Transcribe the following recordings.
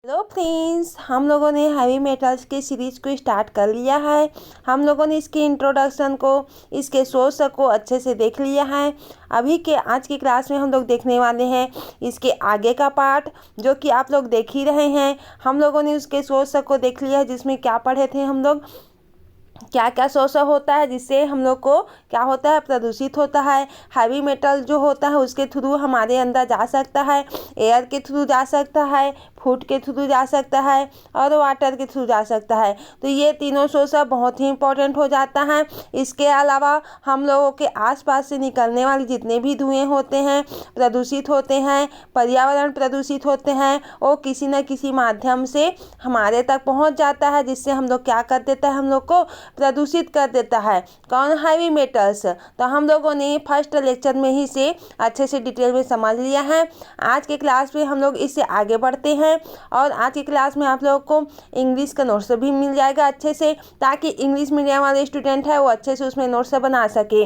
Hello friends, हम लोगों ने हैवी मेटल्स की सीरीज़ को स्टार्ट कर लिया है। हम लोगों ने इसके इंट्रोडक्शन को, इसके सोर्स को अच्छे से देख लिया है। अभी के आज की क्लास में हम लोग देखने वाले हैं इसके आगे का पार्ट, जो कि आप लोग देख ही रहे हैं। हम लोगों ने उसके सोर्स को देख लिया है, जिसमें क्या पढ़े थे हम लोग, क्या क्या सोर्स होता है जिससे हम लोग को क्या होता है, प्रदूषित होता है। हैवी मेटल जो होता है उसके थ्रू हमारे अंदर जा सकता है, एयर के थ्रू जा सकता है, फूड के थ्रू जा सकता है और वाटर के थ्रू जा सकता है। तो ये तीनों सोर्स बहुत ही इंपॉर्टेंट हो जाता है। इसके अलावा हम लोगों के आसपास से निकलने वाले जितने भी धुएं होते हैं, प्रदूषित होते हैं, पर्यावरण प्रदूषित होते हैं, वो किसी न किसी माध्यम से हमारे तक पहुंच जाता है, जिससे हम लोग क्या कर देता है, हम लोग को प्रदूषित कर देता है। कौन? Heavy metals. तो हम लोगों ने फर्स्ट लेक्चर में ही से अच्छे से डिटेल में समझ लिया है। आज के क्लास में हम लोग इससे आगे बढ़ते हैं और आज की क्लास में आप लोगों को इंग्लिश का नोट्स भी मिल जाएगा अच्छे से, ताकि इंग्लिश मीडियम वाले स्टूडेंट है वो अच्छे से उसमें नोट्स बना सके।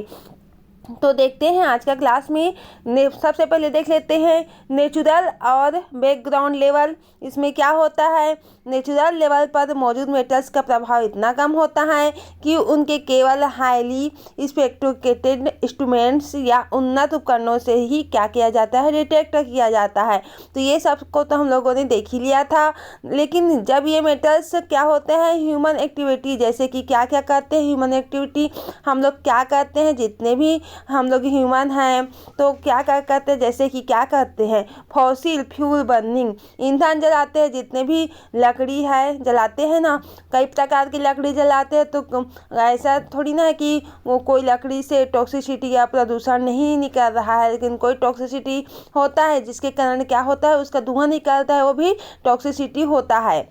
तो देखते हैं आज का क्लास में। सबसे पहले देख लेते हैं नेचुरल और बैकग्राउंड लेवल। इसमें क्या होता है, नेचुरल लेवल पर मौजूद मेटल्स का प्रभाव इतना कम होता है कि उनके केवल हाईली स्पेक्ट्रोकेटेड इंस्ट्रूमेंट्स या उन्नत उपकरणों से ही क्या किया जाता है, डिटेक्ट किया जाता है। तो ये सब को तो हम लोगों ने देख ही लिया था। लेकिन जब ये मेटल्स क्या होते हैं, ह्यूमन एक्टिविटी, जैसे कि क्या क्या करते हैं ह्यूमन एक्टिविटी, हम लोग क्या करते हैं, जितने भी हम लोग ह्यूमन हैं तो क्या क्या करते हैं, जैसे कि क्या करते हैं, फॉसिल फ्यूल बर्निंग, ईंधन जलाते हैं, जितने भी लकड़ी है जलाते हैं ना, कई प्रकार की लकड़ी जलाते हैं। तो ऐसा थोड़ी ना है कि वो कोई लकड़ी से टॉक्सिसिटी या प्रदूषण नहीं निकल रहा है, लेकिन कोई टॉक्सिसिटी होता है जिसके कारण क्या होता है, उसका धुआं निकलता है, वो भी टॉक्सिसिटी होता है।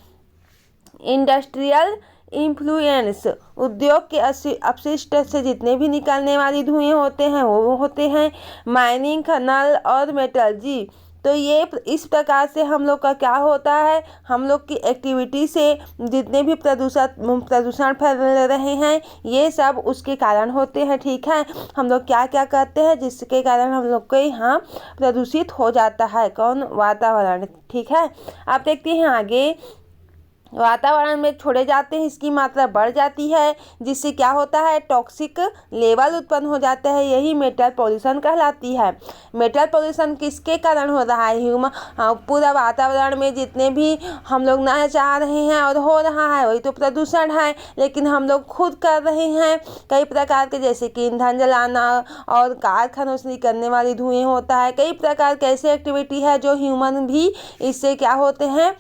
इंडस्ट्रियल इन्फ्लुएंस, उद्योग के अपशिष्ट से जितने भी निकलने वाली धुएं होते हैं वो होते हैं। माइनिंग, खनन और मेटलर्जी, तो ये इस प्रकार से हम लोग का क्या होता है, हम लोग की एक्टिविटी से जितने भी प्रदूषण फैल रहे हैं ये सब उसके कारण होते हैं। ठीक है, हम लोग क्या क्या करते हैं जिसके कारण हम लोग को यहाँ प्रदूषित हो जाता है, कौन? वातावरण। ठीक है, आप देखते हैं आगे, वातावरण में छोड़े जाते हैं, इसकी मात्रा बढ़ जाती है, जिससे क्या होता है, टॉक्सिक लेवल उत्पन्न हो जाता है। यही मेटल पॉल्यूशन कहलाती है। मेटल पॉल्यूशन किसके कारण हो रहा है? पूरा वातावरण में जितने भी हम लोग ना चाह रहे हैं और हो रहा है वही तो प्रदूषण है, लेकिन हम लोग खुद कर रहे हैं कई प्रकार के, जैसे कि ईंधन जलाना और कारखानों से निकलने वाली धुएं होता है। कई प्रकार के ऐसे एक्टिविटी है जो ह्यूमन भी इससे क्या होते हैं,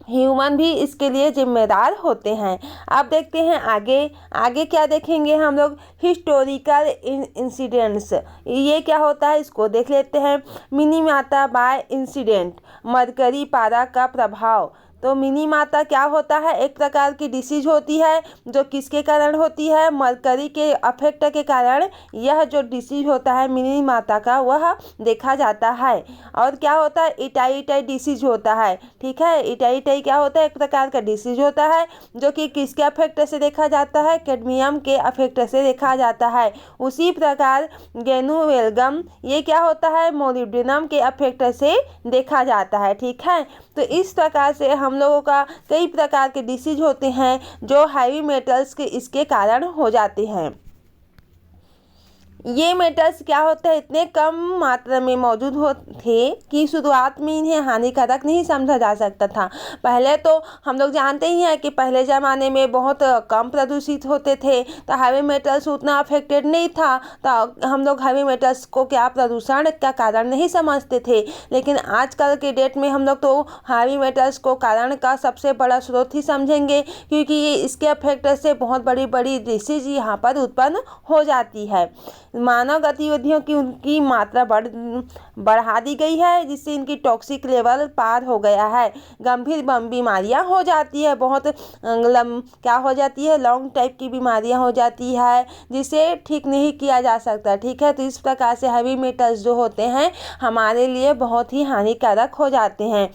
ह्यूमन भी इसके लिए जिम्मेदार होते हैं। अब देखते हैं आगे। आगे क्या देखेंगे हम लोग, हिस्टोरिकल इंसिडेंट्स। ये क्या होता है इसको देख लेते हैं। मिनीमाता बाय इंसिडेंट, मरकरी पारा का प्रभाव। तो मिनीमाता क्या होता है, एक प्रकार की डिसीज होती है जो किसके कारण होती है, मरकरी के अफेक्ट के कारण यह जो डिसीज होता है मिनीमाता का वह देखा जाता है। और क्या होता है, इटाई डिसीज होता है। ठीक है, इटाई क्या होता है, एक प्रकार का डिसीज होता है जो कि किसके अफेक्ट से देखा जाता है, कैडमियम के अफेक्ट से देखा जाता है। उसी प्रकार गेनुवेल्गम, ये क्या होता है, मोलिब्डेनम के अफेक्ट से देखा जाता है। ठीक है, तो इस प्रकार से हम लोगों का कई प्रकार के डिसीज होते हैं जो हैवी मेटल्स के इसके कारण हो जाते हैं। ये मेटल्स क्या होते हैं, इतने कम मात्रा में मौजूद थे कि शुरुआत में इन्हें हानिकारक नहीं समझा जा सकता था। पहले तो हम लोग जानते ही हैं कि पहले ज़माने में बहुत कम प्रदूषित होते थे, तो हैवी मेटल्स उतना अफेक्टेड नहीं था, तो हम लोग हैवी मेटल्स को क्या प्रदूषण का कारण नहीं समझते थे। लेकिन आजकल के डेट में हम लोग तो हैवी मेटल्स को कारण का सबसे बड़ा स्रोत ही समझेंगे, क्योंकि ये इसके अफेक्ट से बहुत बड़ी बड़ी डिसीज यहाँ पर उत्पन्न हो जाती है। मानव गतिविधियों की उनकी मात्रा बढ़ा दी गई है, जिससे इनकी टॉक्सिक लेवल पार हो गया है। गंभीर बीमारियां हो जाती है, बहुत क्या हो जाती है, लॉन्ग टाइप की बीमारियां हो जाती है, जिसे ठीक नहीं किया जा सकता। ठीक है, तो इस प्रकार से हैवी मेटल्स जो होते हैं हमारे लिए बहुत ही हानिकारक हो जाते हैं।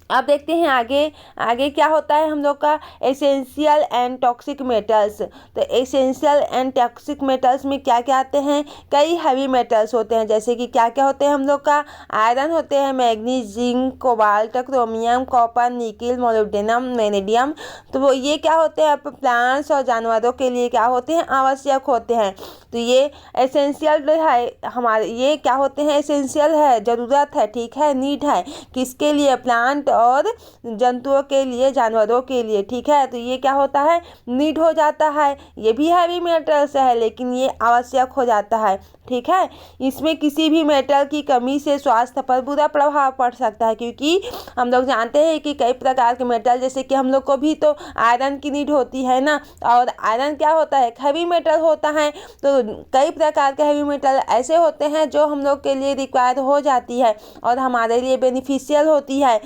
अब देखते हैं आगे आगे क्या होता है हम लोग का एसेंशियल एंड टॉक्सिक मेटल्स। तो एसेंशियल एंड टॉक्सिक मेटल्स में क्या क्या आते हैं, कई हैवी मेटल्स होते हैं, जैसे कि क्या क्या होते हैं हम लोग का, आयरन होते हैं, manganese, zinc, cobalt, chromium, copper, nickel, molybdenum, vanadium. तो वो ये क्या होते हैं, प्लांट्स और जानवरों के लिए क्या होते हैं, आवश्यक होते हैं। तो ये एसेंशियल जो है हमारे, ये क्या होते हैं, एसेंशियल है, ज़रूरत है, ठीक है, नीड है, किसके लिए, प्लांट और जंतुओं के लिए, जानवरों के लिए, ठीक है। तो ये क्या होता है, नीड हो जाता है। ये भी हैवी मेटल्स है लेकिन ये आवश्यक हो जाता है, ठीक है। इसमें किसी भी मेटल की कमी से स्वास्थ्य पर बुरा प्रभाव पड़ सकता है, क्योंकि हम लोग जानते हैं कि कई प्रकार के मेटल, जैसे कि हम लोग को भी तो आयरन की नीड होती है ना, और आयरन क्या होता है, हैवी मेटल होता है। तो कई प्रकार के हैवी मेटल ऐसे होते हैं जो हम लोग के लिए रिक्वायर हो जाती है और हमारे लिए बेनिफिशियल होती है।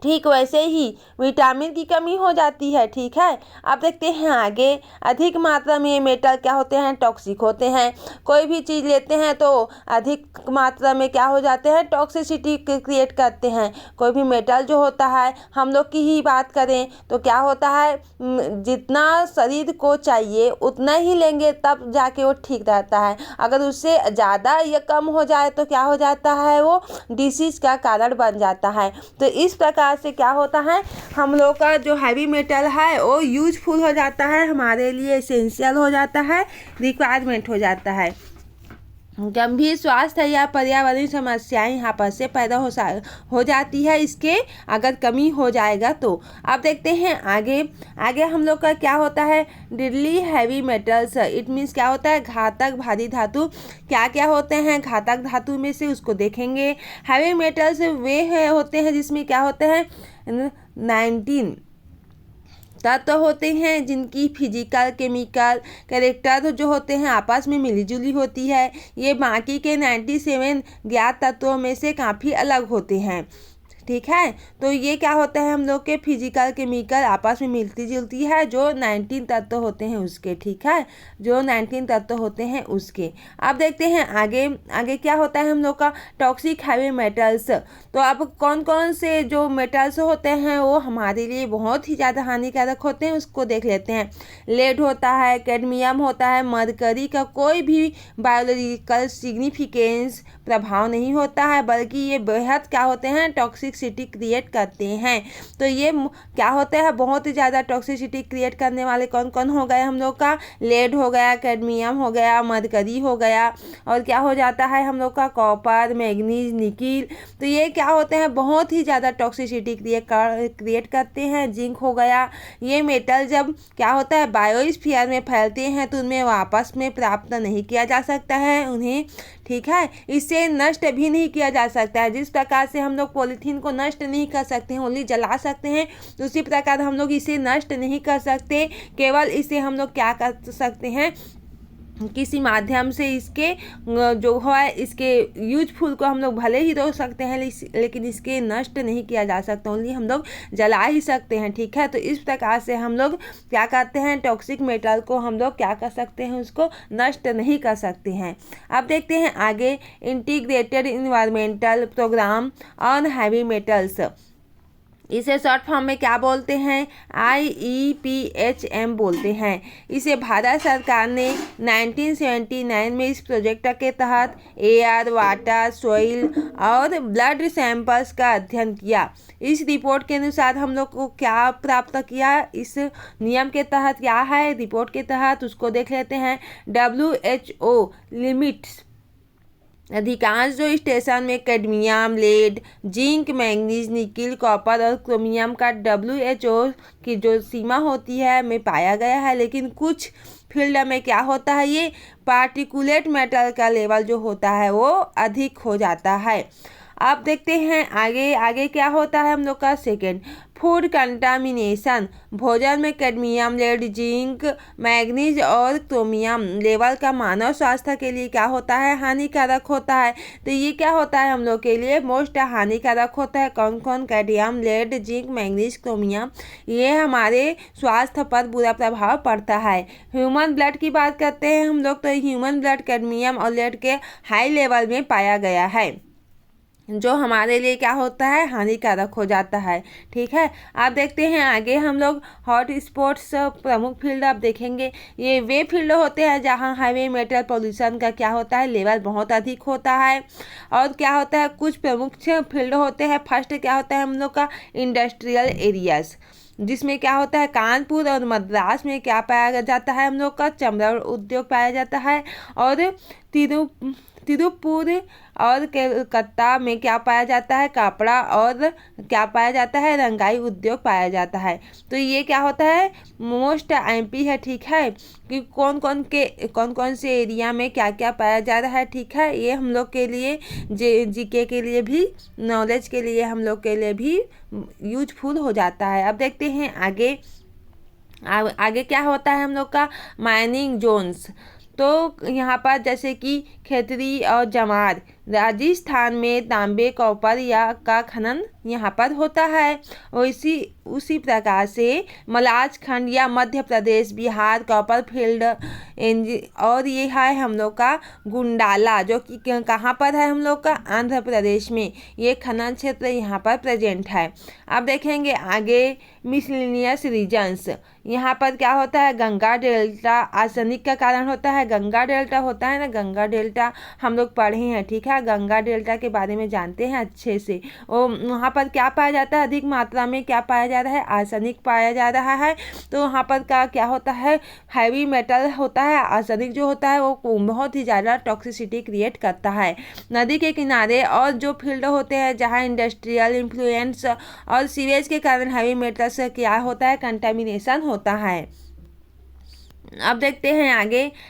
ठीक वैसे ही विटामिन की कमी हो जाती है, ठीक है। अब देखते हैं आगे, अधिक मात्रा में ये मेटल क्या होते हैं, टॉक्सिक होते हैं। कोई भी चीज़ लेते हैं तो अधिक मात्रा में क्या हो जाते हैं, टॉक्सिसिटी क्रिएट करते हैं। कोई भी मेटल जो होता है, हम लोग की ही बात करें तो क्या होता है, जितना शरीर को चाहिए उतना ही लेंगे तब जाके वो ठीक रहता है। अगर उससे ज़्यादा या कम हो जाए तो क्या हो जाता है, वो डिसीज का कारण बन जाता है। तो इस प्रकार से क्या होता है, हम लोग का जो हैवी मेटल है वो यूजफुल हो जाता है, हमारे लिए एसेंशियल हो जाता है, रिक्वायरमेंट हो जाता है। गंभीर स्वास्थ्य या पर्यावरणीय समस्याएं यहाँ पर से पैदा हो जाती है इसके अगर कमी हो जाएगा तो। अब देखते हैं आगे आगे हम लोग का क्या होता है, deadly heavy metals, it means क्या होता है, घातक भारी धातु। क्या क्या होते हैं घातक धातु में से, उसको देखेंगे। हैवी मेटल्स वे होते हैं जिसमें क्या होते हैं, 19 तत्व होते हैं जिनकी फिजिकल केमिकल कैरेक्टर जो होते हैं आपस में मिलीजुली होती है। ये बाकी के 97 ज्ञात तत्वों में से काफ़ी अलग होते हैं, ठीक है। तो ये क्या होता है, हम लोग के फिजिकल केमिकल आपस में मिलती जुलती है, जो 19 तत्व होते हैं उसके, ठीक है, जो 19 तत्व होते हैं उसके। अब देखते हैं आगे आगे क्या होता है हम लोग का, टॉक्सिक हैवी मेटल्स। तो अब कौन कौन से जो मेटल्स होते हैं वो हमारे लिए बहुत ही ज़्यादा हानिकारक होते हैं, उसको देख लेते हैं। लेड होता है, कैडमियम होता है, मरकरी का कोई भी बायोलॉजिकल सिग्निफिकेंस प्रभाव नहीं होता है, बल्कि ये बेहद क्या होते हैं, टॉक्सिसिटी क्रिएट करते हैं। तो ये क्या होता है, बहुत ही ज़्यादा टॉक्सिसिटी क्रिएट करने वाले कौन कौन हो गए हम लोग का, लेड हो गया, कैडमियम हो गया, मरकरी हो गया, और क्या हो जाता है हम लोग का, कॉपर, मैग्नीज, निकिल। तो ये क्या होते हैं, बहुत ही ज़्यादा टॉक्सिसिटी क्रिएट करते हैं। जिंक हो गया, ये मेटल जब क्या होता है बायोस्फीयर में फैलते हैं तो उनमें वापस में प्राप्त नहीं किया जा सकता है उन्हें, ठीक है। इससे नष्ट भी नहीं किया जा सकता है। जिस प्रकार से हम लोग पॉलीथीन को नष्ट नहीं कर सकते हैं, ओनली जला सकते हैं, तो उसी प्रकार हम लोग इसे नष्ट नहीं कर सकते। केवल इसे हम लोग क्या कर सकते हैं, किसी माध्यम से इसके जो है इसके यूजफुल को हम लोग भले ही रोक सकते हैं, लेकिन इसके नष्ट नहीं किया जा सकता, ओनली हम लोग जला ही सकते हैं, ठीक है। तो इस प्रकार से हम लोग क्या करते हैं, टॉक्सिक मेटल को हम लोग क्या कर सकते हैं, उसको नष्ट नहीं कर सकते हैं। अब देखते हैं आगे, integrated environmental programme on heavy metals, इसे शॉर्ट फॉर्म में क्या बोलते हैं, IEPHM बोलते हैं। इसे भारत सरकार ने 1979 में इस प्रोजेक्ट के तहत एयर, वाटर, सॉइल और ब्लड सैंपल्स का अध्ययन किया। इस रिपोर्ट के अनुसार हम लोग को क्या प्राप्त किया, इस नियम के तहत क्या है रिपोर्ट के तहत, उसको देख लेते हैं। WHO लिमिट्स अधिकांश जो स्टेशन में cadmium, lead, zinc, manganese, nickel, copper और क्रोमियम का WHO की जो सीमा होती है में पाया गया है, लेकिन कुछ फील्ड में क्या होता है, ये पार्टिकुलेट मेटल का लेवल जो होता है वो अधिक हो जाता है। अब देखते हैं आगे आगे क्या होता है हम लोग का, सेकेंड, फूड कंटामिनेशन। भोजन में कैडमियम, लेड, जिंक, मैग्नीज और क्रोमियम लेवल का मानव स्वास्थ्य के लिए क्या होता है, हानिकारक होता है। तो ये क्या होता है हम लोग के लिए मोस्ट हानिकारक होता है। कौन कौन, cadmium, lead, zinc, manganese, chromium, ये हमारे स्वास्थ्य पर बुरा प्रभाव पड़ता है। ह्यूमन ब्लड की बात करते हैं हम लोग, तो ह्यूमन ब्लड कैडमियम और लेड के हाई लेवल में पाया गया है। जो हमारे लिए क्या होता है, हानिकारक हो जाता है। ठीक है, आप देखते हैं आगे हम लोग हॉट स्पॉट्स प्रमुख फील्ड आप देखेंगे। ये वे फील्ड होते हैं जहां हैवी मेटल पोल्यूशन का क्या होता है, लेवल बहुत अधिक होता है। और क्या होता है, कुछ प्रमुख फील्ड होते हैं। फर्स्ट क्या होता है हम लोग का, इंडस्ट्रियल एरियाज, जिसमें क्या होता है, कानपुर और मद्रास में क्या पाया जाता है हम लोग का, चमड़ा उद्योग पाया जाता है। और तिरुपुर और कलकत्ता में क्या पाया जाता है, कपड़ा और क्या पाया जाता है, रंगाई उद्योग पाया जाता है। तो ये क्या होता है, मोस्ट एमपी है। ठीक है, कि कौन कौन से एरिया में क्या क्या पाया जा रहा है। ठीक है, ये हम लोग के लिए जीके के लिए भी, नॉलेज के लिए हम लोग के लिए भी यूजफुल हो जाता है। अब देखते हैं आगे आगे क्या होता है हम लोग का, माइनिंग जोन्स। तो यहाँ पर जैसे कि खेतरी और जमार, राजस्थान में तांबे कॉपर या का खनन यहाँ पर होता है। उसी प्रकार से मलाजखंड या मध्य प्रदेश, बिहार कॉपर फील्ड और ये है हम लोग का गुंडाला, जो कि कहाँ पर है हम लोग का, आंध्र प्रदेश में। ये खनन क्षेत्र यहाँ पर प्रेजेंट है। अब देखेंगे आगे मिसलिनियस रीजन्स। यहाँ पर क्या होता है, गंगा डेल्टा आर्सेनिक का कारण होता है। गंगा डेल्टा होता है ना, गंगा डेल्टा हम लोग पढ़े हैं। ठीक है, गंगा डेल्टा के बारे में जानते हैं अच्छे से। वहाँ पर क्या पाया जाता है, अधिक मात्रा में क्या पाया जा रहा है, आर्सेनिक पाया जा रहा है। तो वहाँ पर क्या होता है, हैवी मेटल होता है। आर्सेनिक जो होता है वो बहुत ही ज़्यादा टॉक्सिसिटी क्रिएट करता है। नदी के किनारे और जो फील्ड होते हैं जहाँ इंडस्ट्रियल इन्फ्लुएंस और सीवेज के कारण हैवी मेटल्स क्या होता है, कंटेमिनेशन होता है। अब देखते हैं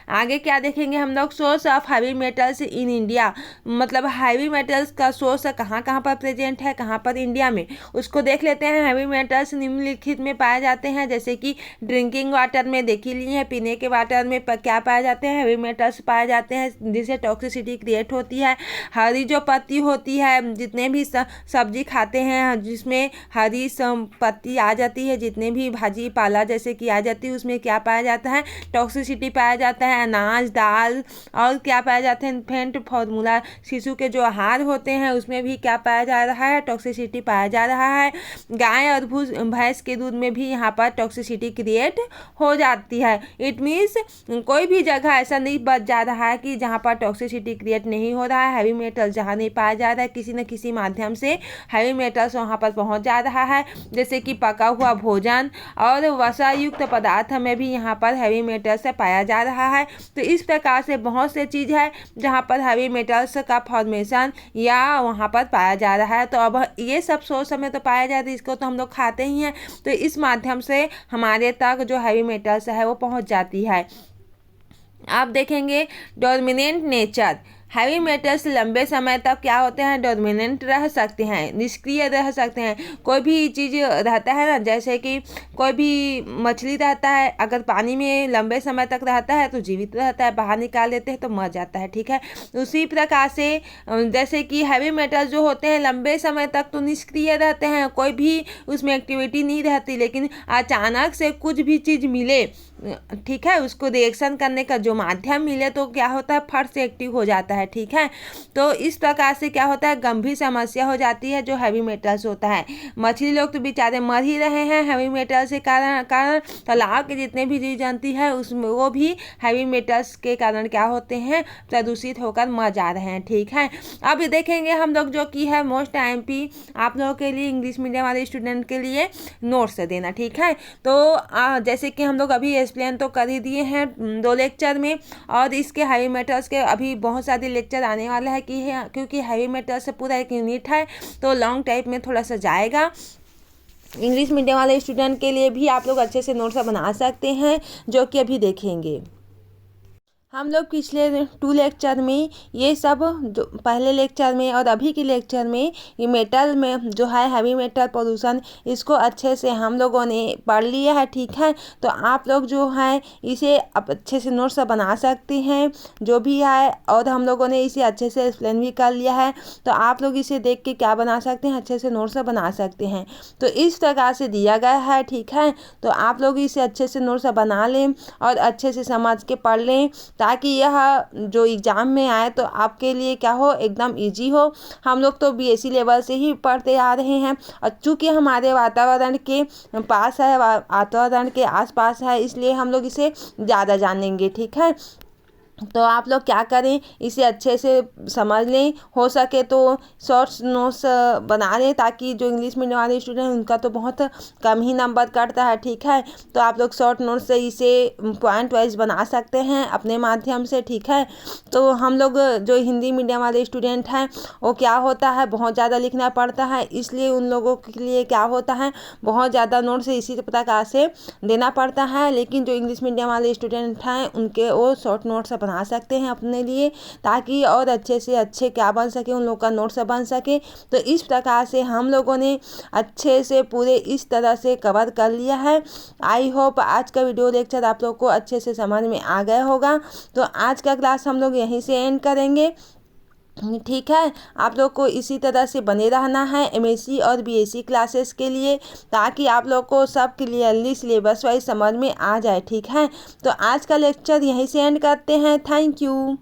आगे क्या देखेंगे हम लोग, source of heavy metals in India. मतलब हैवी मेटल्स का सोर्स कहाँ कहाँ पर प्रेजेंट है, कहाँ पर इंडिया में, उसको देख लेते हैं। हैवी मेटल्स निम्नलिखित में पाए जाते हैं, जैसे कि ड्रिंकिंग वाटर में देख ही लिए हैं, पीने के वाटर में क्या पाए जाते हैं, हैवी मेटल्स पाए जाते हैं जिससे टॉक्सिसिटी क्रिएट होती है। हरी जो पत्ती होती है, जितने भी सब्जी खाते हैं जिसमें हरी पत्ती आ जाती है, जितने भी भाजी पाला जैसे कि आ जाती है, उसमें क्या पाया जाता है, टॉक्सिसिटी पाया जाता है। अनाज, दाल और क्या पाया जाता है, इन्फेंट फॉर्मूला, शिशु के जो आहार होते हैं उसमें भी क्या पाया जा रहा है, टॉक्सिसिटी पाया जा रहा है। गाय और भैंस के दूध में भी यहाँ पर टॉक्सिसिटी क्रिएट हो जाती है। इट मीन्स कोई भी जगह ऐसा नहीं बच जा रहा है कि जहाँ पर टॉक्सिसिटी क्रिएट नहीं हो रहा है। हैवी मेटल जहाँ नहीं पाया जा रहा है, किसी न किसी माध्यम से हैवी मेटल्स वहाँ पर पहुँच जा रहा है। जैसे कि पका हुआ भोजन और वसा युक्त पदार्थ में भी यहाँ पर हैवी मेटल्स से पाया जा रहा है। तो इस प्रकार से बहुत से चीज़ है जहाँ पर हैवी मेटल्स का फॉर्मेशन या वहाँ पर पाया जा रहा है। तो अब ये सब सोर्स में तो पाया जाता है, इसको तो हम लोग खाते ही हैं। तो इस माध्यम से हमारे तक जो हैवी मेटल्स है वो पहुँच जाती है। आप देखेंगे डोमिनेंट नेचर। हैवी मेटल्स लंबे समय तक क्या होते हैं, डोमिनेंट रह सकते हैं, निष्क्रिय रह सकते हैं। कोई भी चीज़ रहता है ना, जैसे कि कोई भी मछली रहता है, अगर पानी में लंबे समय तक रहता है तो जीवित रहता है, बाहर निकाल देते हैं तो मर जाता है। ठीक है, उसी प्रकार से जैसे कि हैवी मेटल्स जो होते हैं लंबे समय तक तो निष्क्रिय रहते हैं, कोई भी उसमें एक्टिविटी नहीं रहती, लेकिन अचानक से कुछ भी चीज़ मिले, ठीक है, उसको रिएक्शन करने का जो माध्यम मिले तो क्या होता है, फट से एक्टिव हो जाता है। ठीक है, तो इस प्रकार से क्या होता है, गंभीर समस्या हो जाती है जो हैवी मेटल्स होता है। मछली लोग तो बेचारे मर ही रहे हैं हैवी मेटल्स के कारण। तालाब के जितने भी जीव जंतु है उसमें वो भी हैवी मेटल्स के कारण क्या होते हैं, प्रदूषित होकर मर जा रहे हैं। ठीक है, अब देखेंगे हम लोग जो कि है मोस्ट एमपी आप लोगों के लिए, इंग्लिश मीडियम वाले स्टूडेंट के लिए नोट्स देना। ठीक है, तो जैसे कि हम लोग अभी एक्सप्लेन तो कर ही दिए हैं 2 लेक्चर में, और इसके हैवी मेटल्स के अभी बहुत सारे लेक्चर आने वाला है क्योंकि हैवी मेटल्स से पूरा एक यूनिट है तो लॉन्ग टाइप में थोड़ा सा जाएगा। इंग्लिश मीडियम वाले स्टूडेंट के लिए भी आप लोग अच्छे से नोट्स बना सकते हैं, जो कि अभी देखेंगे। हम लोग पिछले 2 लेक्चर में ये सब जो पहले लेक्चर में और अभी के लेक्चर में ये मेटल में जो है हैवी मेटल पोल्यूशन, इसको अच्छे से हम लोगों ने पढ़ लिया है। ठीक है, तो आप लोग जो है इसे अब अच्छे से नोट्स बना सकते हैं जो भी है, और हम लोगों ने इसे अच्छे से एक्सप्लेन भी कर लिया है। तो आप लोग इसे देख के क्या बना सकते हैं, अच्छे से नोट्स बना सकते हैं। तो इस प्रकार से दिया गया है। ठीक है, तो आप लोग इसे अच्छे से नोट्स बना लें और अच्छे से समझ के पढ़ लें, ताकि यह जो एग्ज़ाम में आए तो आपके लिए क्या हो, एकदम ईजी हो। हम लोग तो बीएससी लेवल से ही पढ़ते आ रहे हैं और चूँकि हमारे वातावरण के पास है, वातावरण के आसपास है, इसलिए हम लोग इसे ज़्यादा जानेंगे। ठीक है, तो आप लोग क्या करें, इसे अच्छे से समझ लें, हो सके तो शॉर्ट्स नोट्स बना लें, ताकि जो इंग्लिश मीडियम वाले स्टूडेंट उनका तो बहुत कम ही नंबर कटता है। ठीक है, तो आप लोग शॉर्ट नोट्स से इसे पॉइंट वाइज बना सकते हैं अपने माध्यम से। ठीक है, तो हम लोग जो हिंदी मीडियम वाले स्टूडेंट हैं वो क्या होता है, बहुत ज़्यादा लिखना पड़ता है, इसलिए उन लोगों के लिए क्या होता है, बहुत ज़्यादा नोट्स इसी प्रकार से देना पड़ता है। लेकिन जो इंग्लिश मीडियम वाले स्टूडेंट हैं उनके वो शॉर्ट नोट्स बना सकते हैं अपने लिए, ताकि और अच्छे से अच्छे क्या बन सके, उन लोग का नोट्स बन सके। तो इस प्रकार से हम लोगों ने अच्छे से पूरे इस तरह से कवर कर लिया है। आई होप आज का वीडियो लेक्चर आप लोग को अच्छे से समझ में आ गया होगा। तो आज का क्लास हम लोग यहीं से एंड करेंगे। ठीक है, आप लोग को इसी तरह से बने रहना है एमएससी और बीएससी क्लासेस के लिए, ताकि आप लोग को सब क्लियरली सिलेबस वाइज समझ में आ जाए। ठीक है, तो आज का लेक्चर यहीं से एंड करते हैं। Thank you.